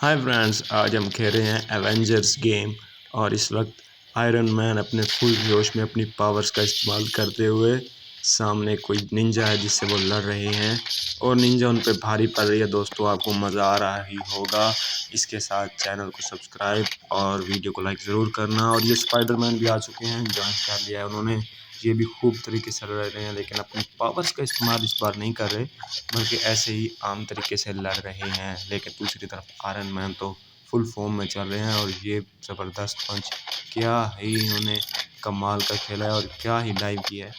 Hi friends, आज हम खेल रहे हैं एवेंजर्स गेम। और इस वक्त आयरन मैन अपने फुल जोश में अपनी पावर्स का इस्तेमाल करते हुए सामने कोई निंजा है जिससे वो लड़ रहे हैं और निंजा उन पे भारी पड़ रही है। दोस्तों, आपको मज़ा आ रहा ही होगा। इसके साथ चैनल को सब्सक्राइब और वीडियो को लाइक ज़रूर करना। और ये स्पाइडरमैन भी आ चुके हैं, ज्वाइन कर लिया है उन्होंने। ये भी खूब तरीके से लड़ रहे हैं, लेकिन अपनी पावर्स का इस्तेमाल इस बार नहीं कर रहे, बल्कि ऐसे ही आम तरीके से लड़ रहे हैं। लेकिन दूसरी तरफ आयरन मैन तो फुल फॉर्म में चल रहे हैं और ये ज़बरदस्त पंच क्या ही इन्होंने कमाल का खेला है और क्या ही डाइव किया है।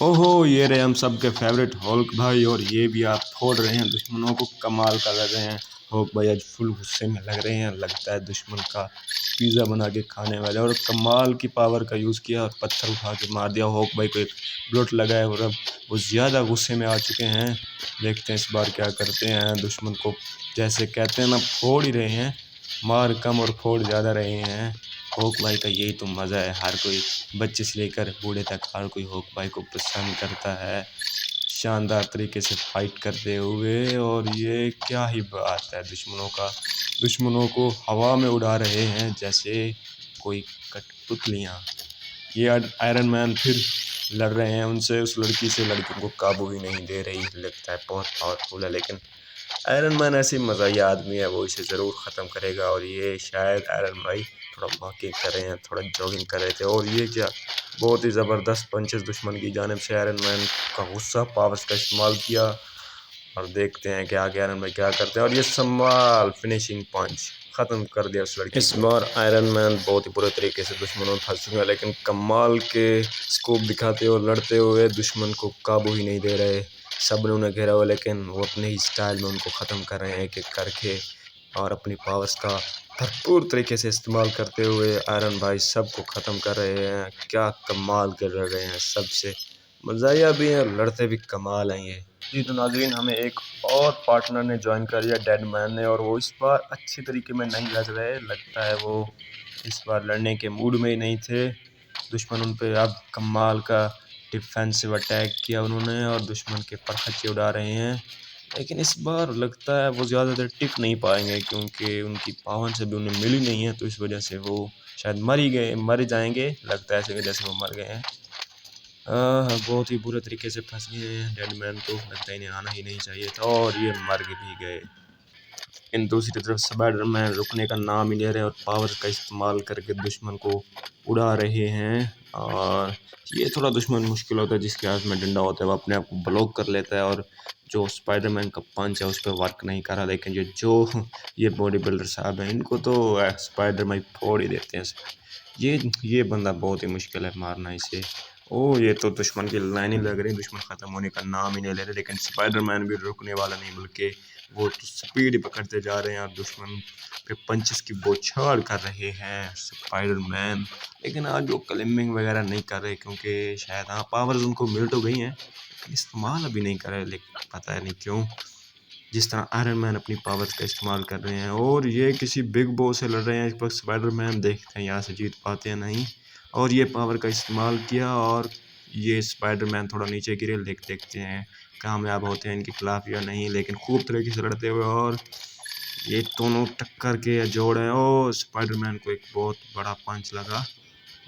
ओहो, ये रहे हम सबके फेवरेट हल्क भाई, और ये भी आप फोड़ रहे हैं दुश्मनों को, कमाल का लग रहे हैं। हल्क भाई आज फुल गुस्से में लग रहे हैं, लगता है दुश्मन का पिज़्ज़ा बना के खाने वाले। और कमाल की पावर का यूज़ किया और पत्थर उठा के मार दिया। हल्क भाई को एक ब्लोट लगाया और अब वो ज़्यादा गुस्से में आ चुके हैं। देखते हैं इस बार क्या करते हैं। दुश्मन को जैसे कहते हैं ना, फोड़ ही रहे हैं, मार कम और फोड़ ज़्यादा रहे हैं। हॉक भाई का यही तो मज़ा है। हर कोई, बच्चे से लेकर बूढ़े तक, हर कोई हॉक भाई को पसंद करता है, शानदार तरीके से फाइट करते हुए। और ये क्या ही बात है, दुश्मनों को हवा में उड़ा रहे हैं जैसे कोई कठपुतलियाँ। ये आयरन मैन फिर लड़ रहे हैं उनसे, उस लड़की से। लड़की को काबू ही नहीं दे रही, लगता है बहुत पावरफुल है। लेकिन आयरन मैन ऐसी मज़ाहिया आदमी है, वो इसे ज़रूर ख़त्म करेगा। और ये शायद आयरन भाई थोड़ा वॉकिंग कर रहे हैं, थोड़ा जॉगिंग कर रहे थे। और ये क्या बहुत ही ज़बरदस्त पंचेस दुश्मन की जानिब से। आयरन मैन का गुस्सा, पावर्स का इस्तेमाल किया और देखते हैं कि आगे आयरन मैन क्या करते हैं। और ये संभाल फिनिशिंग पंच ख़त्म कर दिया उस लड़की। इस बार आयरन मैन बहुत ही बुरे तरीके से दुश्मनों में फंस चुके हैं, लेकिन कमाल के स्कोप दिखाते और लड़ते हुए दुश्मन को काबू ही नहीं दे रहे। सब ने उन्हें घेरा हुआ, लेकिन वो अपने ही स्टाइल में उनको ख़त्म कर रहे हैं एक एक करके। और अपनी पावर्स का भरपूर तरीके से इस्तेमाल करते हुए आयरन भाई सबको ख़त्म कर रहे हैं। क्या कमाल कर रहे हैं, सबसे मज़ाहिया भी हैं, लड़ते भी कमाल हैं ये। जी तो नाज़रीन, हमें एक और पार्टनर ने ज्वाइन कर लिया, डेड मैन ने। और वो इस बार अच्छे तरीके में नहीं लड़ रहे, लगता है वो इस बार लड़ने के मूड में ही नहीं थे। दुश्मन उन पे अब कमाल का डिफेंसिव अटैक किया उन्होंने और दुश्मन के परखच्चे उड़ा रहे हैं। लेकिन इस बार लगता है वो ज़्यादा देर टिक नहीं पाएंगे, क्योंकि उनकी पावन से भी उन्हें मिली नहीं है। तो इस वजह से वो शायद मर जाएंगे, लगता है ऐसे जैसे वो मर गए हैं। बहुत ही बुरे तरीके से फंस गए हैं डेड मैन, तो लगता है इन्हें आना ही नहीं चाहिए था और ये मर भी गए। इन दूसरी तरफ स्पाइडरमैन रुकने का नाम ही ले रहे हैं और पावर का इस्तेमाल करके दुश्मन को उड़ा रहे हैं। और ये थोड़ा दुश्मन मुश्किल होता है, जिसके हाथ में डंडा होता है वो अपने आप को ब्लॉक कर लेता है और जो स्पाइडरमैन का पंच है उस पर वर्क नहीं कर रहा। लेकिन ये बॉडी बिल्डर साहब हैं, इनको तो स्पाइडरमैन फोड़ ही देते हैं। ये बंदा बहुत ही मुश्किल है मारना इसे। ओ, ये तो दुश्मन की लाइन ही लग रही, दुश्मन ख़त्म होने का नाम ही नहीं ले रहे। लेकिन स्पाइडरमैन भी रुकने वाला नहीं, बल्कि वो तो स्पीड पकड़ते जा रहे हैं और दुश्मन पे पंचेस की बौछार कर रहे हैं स्पाइडरमैन। लेकिन आज वो क्लाइंबिंग वगैरह नहीं कर रहे, क्योंकि शायद हाँ पावर्स उनको मिल तो गई हैं, लेकिन इस्तेमाल अभी नहीं कर रहे। लेकिन पता नहीं क्यों, जिस तरह आयरन मैन अपनी पावर्स का इस्तेमाल कर रहे हैं। और ये किसी बिग बॉस से लड़ रहे हैं इस वक्त स्पाइडरमैन, देखते हैं यहाँ से जीत पाते हैं नहीं। और ये पावर का इस्तेमाल किया और ये स्पाइडरमैन थोड़ा नीचे गिरे। देखते हैं कामयाब होते हैं इनके खिलाफ या नहीं। लेकिन खूब तरीके से लड़ते हुए और ये दोनों टक्कर के जोड़ हैं। और स्पाइडरमैन को एक बहुत बड़ा पंच लगा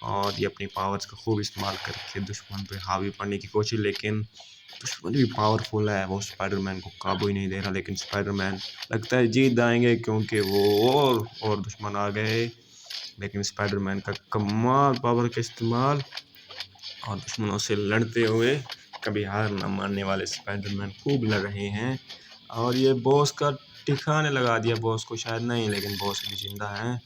और ये अपनी पावर्स का खूब इस्तेमाल करके दुश्मन पे हावी पड़ने की कोशिश। लेकिन दुश्मन भी पावरफुल है, वो स्पाइडरमैन को काबू ही नहीं दे रहा। लेकिन स्पाइडरमैन लगता है जीत जाएंगे, क्योंकि वो और दुश्मन आ गए। लेकिन स्पाइडरमैन का कमाल पावर का इस्तेमाल और दुश्मनों से लड़ते हुए कभी हार न मानने वाले स्पाइडरमैन खूब लड़ रहे हैं। और ये बॉस का ठिकाने लगा दिया, बॉस को शायद नहीं, लेकिन बॉस भी जिंदा है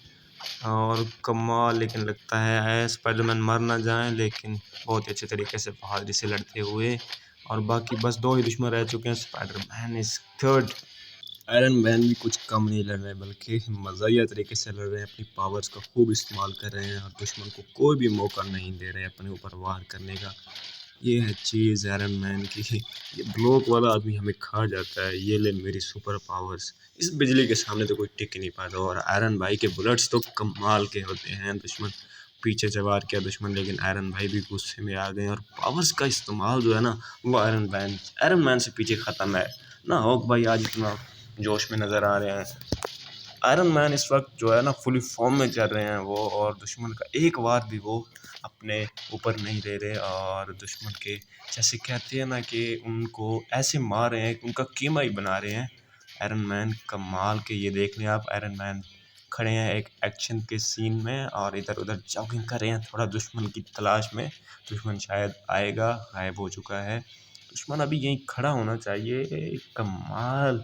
और कमाल। लेकिन लगता है स्पाइडरमैन मर ना जाए, लेकिन बहुत ही अच्छे तरीके से बहादुरी से लड़ते हुए। और बाकी बस दो ही दुश्मन रह चुके हैं, Spiderman is good. Iron man भी कुछ कम नहीं लड़ रहे, बल्कि मज़ाहिया तरीके से लड़ रहे हैं, अपनी पावर्स का खूब इस्तेमाल कर रहे हैं और दुश्मन को कोई भी मौका नहीं दे रहे अपने ऊपर वार करने का। ये है चीज़ आयरन मैन की। ये ब्लॉक वाला आदमी हमें खा जाता है, ये ले मेरी सुपर पावर्स, इस बिजली के सामने तो कोई टिक नहीं पाता। और आयरन भाई के बुलेट्स तो कमाल के होते हैं। दुश्मन पीछे से वार किया दुश्मन, लेकिन आयरन भाई भी गुस्से में आ गए और पावर्स का इस्तेमाल जो है ना, वो आयरन मैन से पीछे ख़त्म है। ना हॉक भाई आज इतना जोश में नज़र आ रहे हैं। आयरन मैन इस वक्त जो है ना फुली फॉर्म में चल रहे हैं वो, और दुश्मन का एक वार भी वो अपने ऊपर नहीं ले रहे, और दुश्मन के जैसे कहते हैं ना कि उनको ऐसे मार रहे हैं कि उनका कीमा ही बना रहे हैं। आयरन मैन कमाल के, ये देख लें आप, आयरन मैन खड़े हैं एक एक्शन के सीन में और इधर उधर जॉगिंग कर रहे हैं थोड़ा दुश्मन की तलाश में। दुश्मन शायद आएगा, गायब हो चुका है। दुश्मन अभी यहीं खड़ा होना चाहिए। कमाल,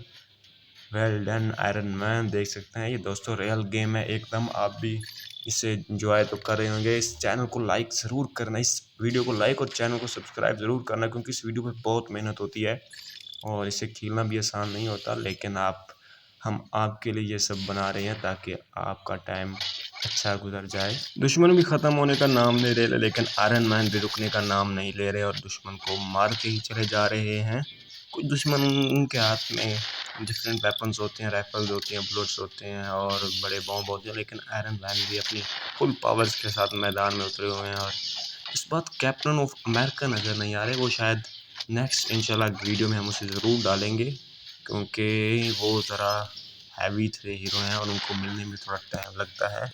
वेल डन आयरन मैन। देख सकते हैं ये दोस्तों रियल गेम है एकदम। आप भी इसे इंजॉय तो कर रहे होंगे। इस चैनल को लाइक ज़रूर करना, इस वीडियो को लाइक और चैनल को सब्सक्राइब ज़रूर करना, क्योंकि इस वीडियो पे बहुत मेहनत होती है और इसे खेलना भी आसान नहीं होता। लेकिन हम आपके लिए ये सब बना रहे हैं ताकि आपका टाइम अच्छा गुजर जाए। दुश्मन भी ख़त्म होने का नाम नहीं ले रहे, लेकिन आयरन मैन भी रुकने का नाम नहीं ले रहे और दुश्मन को मारते ही चले जा रहे हैं। कुछ दुश्मन के हाथ में डिफरेंट वेपन्स होते हैं, राइफल्स होती हैं, बुलेट्स होते हैं और बड़े बॉम्ब होते हैं, लेकिन आयरन मैन भी अपनी फुल पावर्स के साथ मैदान में उतरे हुए हैं। और इस बात कैप्टन ऑफ अमेरिका नज़र नहीं आ रहे, वो शायद नेक्स्ट इंशाल्लाह वीडियो में हम उसे ज़रूर डालेंगे, क्योंकि वो ज़रा हैवी थे हीरो हैं और उनको मिलने में थोड़ा टाइम लगता है।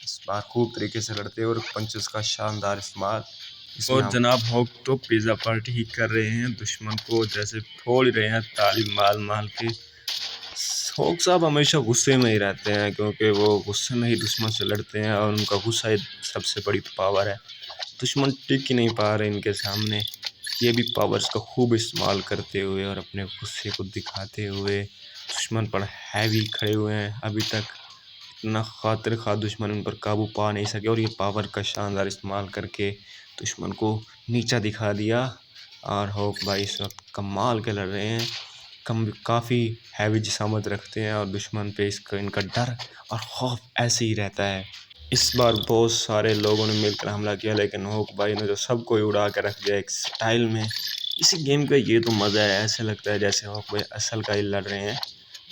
इस बार खूब तरीके से लड़ते हैं और पंचेस का शानदार इस्तेमाल। और जनाब हॉक तो पिज़्ज़ा पार्टी ही कर रहे हैं, दुश्मन को जैसे फोड़ रहे हैं ताली मार मार के। हॉक साहब हमेशा गुस्से में ही रहते हैं, क्योंकि वो गुस्से में ही दुश्मन से लड़ते हैं और उनका गुस्सा ही सबसे बड़ी पावर है। दुश्मन टिक ही नहीं पा रहे इनके सामने। ये भी पावर्स का खूब इस्तेमाल करते हुए और अपने गुस्से को दिखाते हुए दुश्मन पर हैवी खड़े हुए हैं। अभी तक इतना खातिर खा दुश्मन उन पर काबू पा नहीं सके, और ये पावर का शानदार इस्तेमाल करके दुश्मन को नीचा दिखा दिया। और हॉक भाई इस वक्त कमाल के लड़ रहे हैं, काफ़ी हैवी जिसामत रखते हैं और दुश्मन पे इनका डर और खौफ ऐसे ही रहता है। इस बार बहुत सारे लोगों ने मिलकर हमला किया, लेकिन हॉक भाई ने जो सबको ही उड़ा के रख दिया एक स्टाइल में। इसी गेम का ये तो मज़ा है, ऐसे लगता है जैसे हॉक भाई असल का ही लड़ रहे हैं।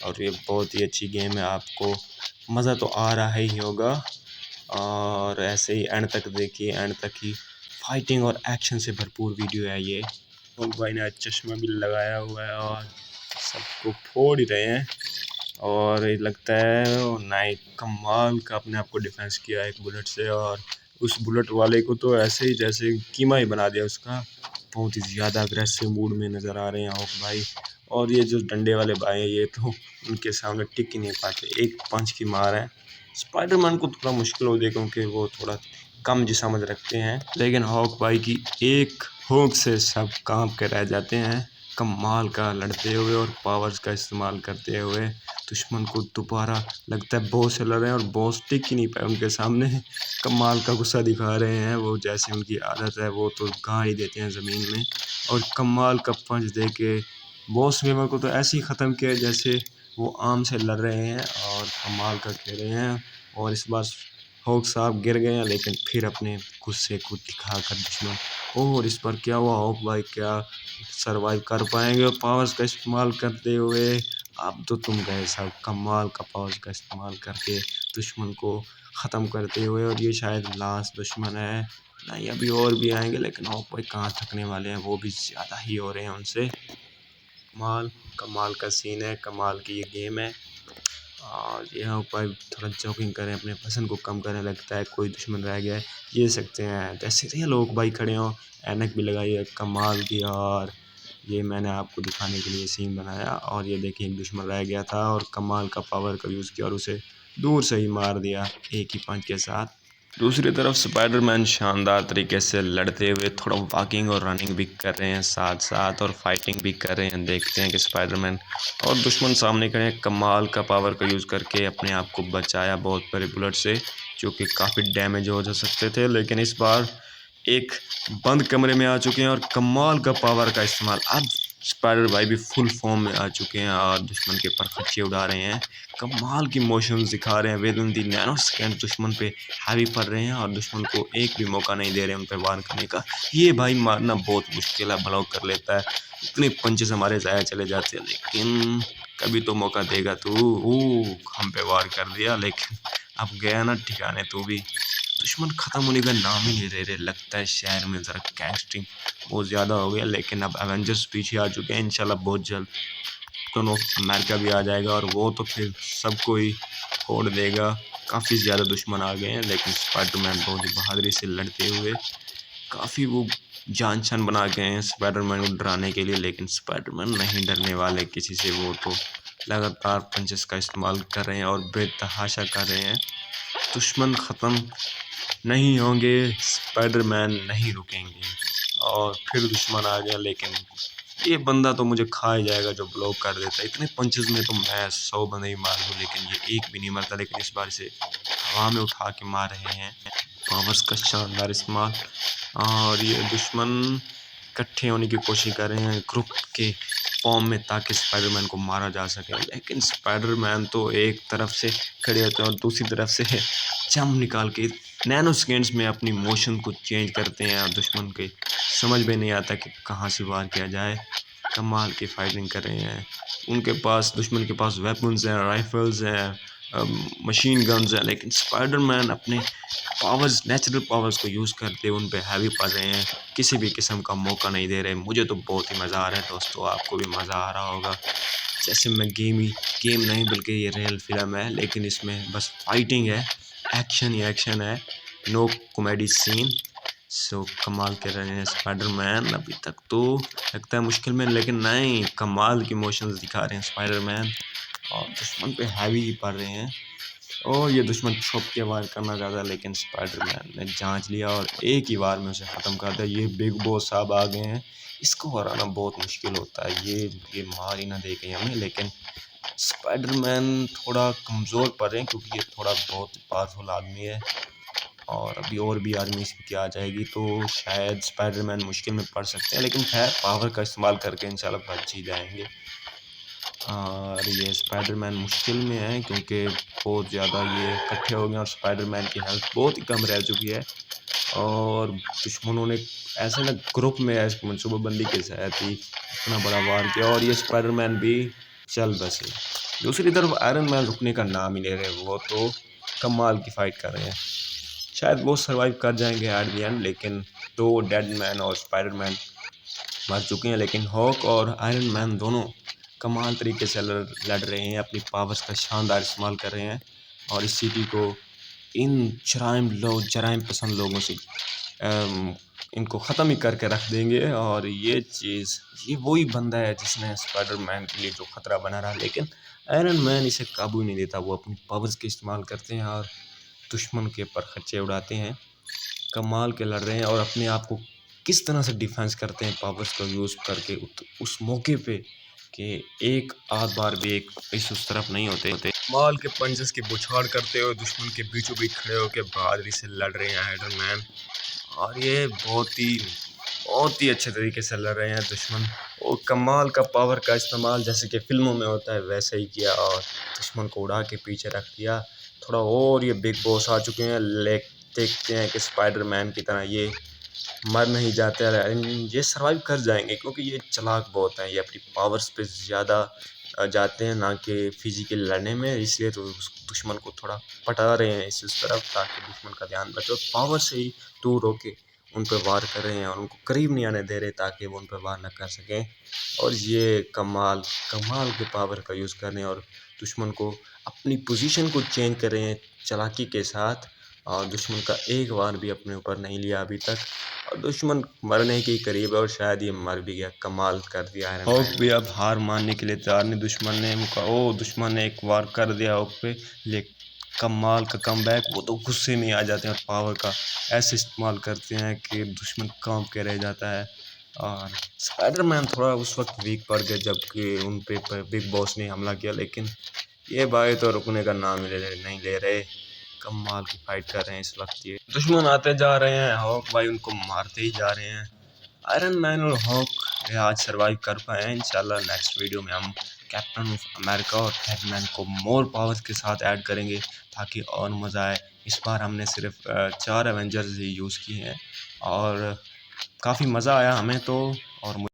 और ये बहुत ही अच्छी गेम है, आपको मज़ा तो आ रहा ही होगा। और ऐसे ही एंड तक देखिए, एंड तक ही फाइटिंग और एक्शन से भरपूर वीडियो है ये। हॉक भाई ने आज चश्मा भी लगाया हुआ है और सबको फोड़ ही रहे हैं। और ये लगता है नाइक कमाल का अपने आप को डिफेंस किया एक बुलेट से, और उस बुलेट वाले को तो ऐसे ही जैसे कीमा ही बना दिया उसका। बहुत ही ज़्यादा अग्रेसिव मूड में नज़र आ रहे हैं हॉक भाई। और ये जो डंडे वाले भाई हैं ये तो उनके सामने टिक ही नहीं पाते, एक पंच की मार है। स्पाइडरमैन को थोड़ा मुश्किल हो गया क्योंकि वो थोड़ा कम जिसामत रखते हैं, लेकिन हॉक भाई की एक हुक से सब कांप के रह जाते हैं। कमाल का लड़ते हुए और पावर्स का इस्तेमाल करते हुए दुश्मन को दोबारा लगता है बॉस से लड़ रहे हैं और बॉस टिक ही नहीं पाए उनके सामने। कमाल का गुस्सा दिखा रहे हैं वो, जैसे उनकी आदत है वो तो गाड़ ही देते हैं ज़मीन में। और कमाल का पंच दे के बॉस वेवर को तो ऐसे ही ख़त्म किया जैसे वो आम से लड़ रहे हैं और कमाल का खेल रहे हैं। और इस बार हॉक साहब गिर गए हैं, लेकिन फिर अपने गुस्से को दिखाकर दुश्मन, और इस पर क्या हुआ, हॉक भाई क्या सरवाइव कर पाएंगे और पावर्स का इस्तेमाल करते हुए। अब तो तुम गए साहब, कमाल का पावर्स का इस्तेमाल करके दुश्मन को ख़त्म करते हुए। और ये शायद लास्ट दुश्मन है, नहीं अभी और भी आएंगे, लेकिन हॉक भाई कहाँ थकने वाले हैं, वो भी ज़्यादा ही हो रहे हैं उनसे। कमाल कमाल का सीन है, कमाल की ये गेम है। और यहाँ ऊपर थोड़ा जॉगिंग करें, अपने वज़न को कम करें, लगता है कोई दुश्मन रह गया है, ये सकते हैं जैसे रियल लोग भाई खड़े हों। ऐनक भी लगाई है कमाल की, और ये मैंने आपको दिखाने के लिए सीन बनाया। और ये देखिए एक दुश्मन रह गया था और कमाल का पावर का यूज़ किया और उसे दूर से ही मार दिया एक ही पंच के साथ। दूसरी तरफ स्पाइडरमैन शानदार तरीके से लड़ते हुए थोड़ा वॉकिंग और रनिंग भी कर रहे हैं साथ साथ, और फाइटिंग भी कर रहे हैं। देखते हैं कि स्पाइडरमैन और दुश्मन सामने खड़े हैं, कमाल का पावर का यूज़ करके अपने आप को बचाया बहुत बड़े बुलेट से, जो कि काफ़ी डैमेज हो जा सकते थे। लेकिन इस बार एक बंद कमरे में आ चुके हैं और कमाल का पावर का इस्तेमाल। अब स्पाइडर भाई भी फुल फॉर्म में आ चुके हैं और दुश्मन के ऊपर खच्चे उड़ा रहे हैं, कमाल की मोशंस दिखा रहे हैं। With in the nano second दुश्मन पे हैवी पड़ रहे हैं और दुश्मन को एक भी मौका नहीं दे रहे हैं उन पर वार करने का। ये भाई मारना बहुत मुश्किल है, ब्लॉक कर लेता है, इतने पंचेस हमारे ज़ाया चले जाते हैं, लेकिन कभी तो मौका देगा तू। हम पे वार कर दिया, लेकिन अब गया ना ठिकाने तू भी। दुश्मन ख़त्म होने का नाम ही नहीं ले रहे, लगता है शहर में ज़रा गैंगस्टिंग बहुत ज़्यादा हो गया। लेकिन अब एवेंजर्स पीछे आ चुके हैं इंशाल्लाह बहुत जल्द। कैप्टन ऑफ अमेरिका भी आ जाएगा और वो तो फिर सबको ही फोड़ देगा। काफ़ी ज़्यादा दुश्मन आ गए हैं, लेकिन स्पाइडरमैन बहुत ही बहादुरी से लड़ते हुए काफ़ी वो जान छान बना गए हैं स्पाइडरमैन को डराने के लिए। लेकिन स्पाइडरमैन नहीं डरने वाले किसी से, वो तो लगातार पंचेस का इस्तेमाल कर रहे हैं और बेतहाशा कर रहे हैं। दुश्मन ख़त्म नहीं होंगे, स्पाइडरमैन नहीं रुकेंगे। और फिर दुश्मन आ गया, लेकिन ये बंदा तो मुझे खा ही जाएगा जो ब्लॉक कर देता है। इतने पंचेस में तो मैं 100 बंदे ही मार दूँ, लेकिन ये एक भी नहीं मरता। लेकिन इस बार इसे हवा में उठा के मार रहे हैं, पावर्स का शानदार इस्तेमाल। और ये दुश्मन इकट्ठे होने की कोशिश कर रहे हैं ग्रुप के फॉर्म में, ताकि स्पाइडरमैन को मारा जा सके। लेकिन स्पाइडरमैन तो एक तरफ से खड़े होते हैं और दूसरी तरफ से जंप निकाल के नैनो सेकेंड्स में अपनी मोशन को चेंज करते हैं। और दुश्मन के समझ में नहीं आता कि कहाँ से वार किया जाए। कमाल की फाइटिंग कर रहे हैं। उनके पास, दुश्मन के पास वेपन्स हैं, राइफल्स हैं, मशीन गन्स हैं, लेकिन स्पाइडरमैन अपने पावर्स, नेचुरल पावर्स को यूज़ करते उन पे हैवी पड़ रहे हैं। किसी भी किस्म का मौका नहीं दे रहे। मुझे तो बहुत ही मज़ा आ रहा है दोस्तों, आपको भी मज़ा आ रहा होगा। जैसे मैं गेम नहीं बल्कि ये रियल फिल्म है, लेकिन इसमें बस फाइटिंग है, एक्शन ही एक्शन है, नो कॉमेडी सीन। सो कमाल कर रहे हैं स्पाइडरमैन। अभी तक तो लगता है मुश्किल में, लेकिन नहीं, कमाल की मोशंस दिखा रहे हैं स्पाइडरमैन और दुश्मन पे हैवी ही पड़ रहे हैं। और ये दुश्मन छुप के वार करना चाहता है, लेकिन स्पाइडरमैन ने जांच लिया और एक ही वार में उसे ख़त्म कर दिया। ये बिग बॉस साहब आ गए हैं, इसको हराना बहुत मुश्किल होता है। ये मार ही ना दे कहीं हमें। लेकिन स्पाइडरमैन थोड़ा कमज़ोर पड़ रहे हैं, क्योंकि ये थोड़ा बहुत पावरफुल आदमी है। और अभी और भी आर्मी इसकी आ जाएगी तो शायद स्पाइडरमैन मुश्किल में पड़ सकते हैं, लेकिन खैर पावर का इस्तेमाल करके इंशाल्लाह बच ही जाएंगे। और ये स्पाइडरमैन मुश्किल में है, क्योंकि बहुत ज़्यादा ये इकट्ठे हो गए और स्पाइडरमैन की हेल्थ बहुत ही कम रह चुकी है। और दुश्मनों ने ऐसे ना ग्रुप में ऐसे मनसूबाबंदी के साथ ही इतना बड़ा वार किया और ये स्पाइडरमैन भी चल बसे। दूसरी तरफ आयरन मैन रुकने का नाम ही ले रहे हैं, वो तो कमाल की फाइट कर रहे हैं। शायद वो सरवाइव कर जाएंगे एट द एंड, लेकिन दो डेड मैन और स्पाइडरमैन मर चुके हैं। लेकिन हॉक और आयरन मैन दोनों कमाल तरीके से लड़ रहे हैं, अपनी पावर्स का शानदार इस्तेमाल कर रहे हैं और इस सिटी को इन जराइम पसंद लोगों से इनको ख़त्म ही करके रख देंगे। और ये वही बंदा है जिसने स्पाइडरमैन के लिए जो ख़तरा बना रहा, लेकिन आयरन मैन इसे काबू नहीं देता। वो अपनी पावर्स के इस्तेमाल करते हैं और दुश्मन के ऊपर खर्चे उड़ाते हैं। कमाल के लड़ रहे हैं और अपने आप को किस तरह से डिफेंस करते हैं पावर्स का यूज़ करके उस मौके पे कि एक आध बार भी एक इस उस तरफ नहीं होते। कमाल के पंचेस की बुछाड़ करते हुए दुश्मन के बीचों बीच खड़े होकर बहादुरी से लड़ रहे हैं आयरन। और ये बहुत ही अच्छे तरीके से लड़ रहे हैं दुश्मन। और कमाल का पावर का इस्तेमाल जैसे कि फिल्मों में होता है वैसे ही किया और दुश्मन को उड़ा के पीछे रख दिया। थोड़ा और ये बिग बॉस आ चुके हैं, देखते हैं कि स्पाइडरमैन की तरह ये मर नहीं जाते, ये सर्वाइव कर जाएंगे, क्योंकि ये चालाक बहुत हैं। ये अपनी पावर्स पे ज़्यादा जाते हैं, ना कि फिजिकल लड़ने में। इसलिए तो दुश्मन को थोड़ा पटा रहे हैं इस तरफ, ताकि दुश्मन का ध्यान बचे और पावर से ही दूर होके उन पर वार कर रहे हैं और उनको करीब नहीं आने दे रहे, ताकि वो उन पर वार न कर सकें। और ये कमाल के पावर का यूज़ कर रहे हैं और दुश्मन को अपनी पोजीशन को चेंज कर रहे हैं चालाकी के साथ। और दुश्मन का एक वार भी अपने ऊपर नहीं लिया अभी तक और दुश्मन मरने के करीब है और शायद ये मर भी गया। कमाल कर दिया है। हॉक भी अब हार मानने के लिए तैयार नहीं। दुश्मन ने एक वार कर दिया हॉक पे, लेकिन कमाल का कमबैक। वो तो गुस्से में आ जाते हैं और पावर का ऐसे इस्तेमाल करते हैं कि दुश्मन कांप के रह जाता है। और स्पाइडरमैन थोड़ा उस वक्त वीक पड़ गया जबकि उन पे बिग बॉस ने हमला किया, लेकिन ये भाई तो रुकने का नाम नहीं ले रहे। कमाल की फाइट कर रहे हैं इस वक्त। ये दुश्मन आते जा रहे हैं, हॉक भाई उनको मारते ही जा रहे हैं। आयरन मैन और हॉक आज सरवाइव कर पाए। इंशाल्लाह नेक्स्ट वीडियो में हम कैप्टन ऑफ अमेरिका और बैटमैन को मोर पावर्स के साथ ऐड करेंगे, ताकि और मज़ा आए। इस बार हमने सिर्फ 4 एवेंजर्स ही यूज़ किए हैं और काफ़ी मज़ा आया हमें तो। और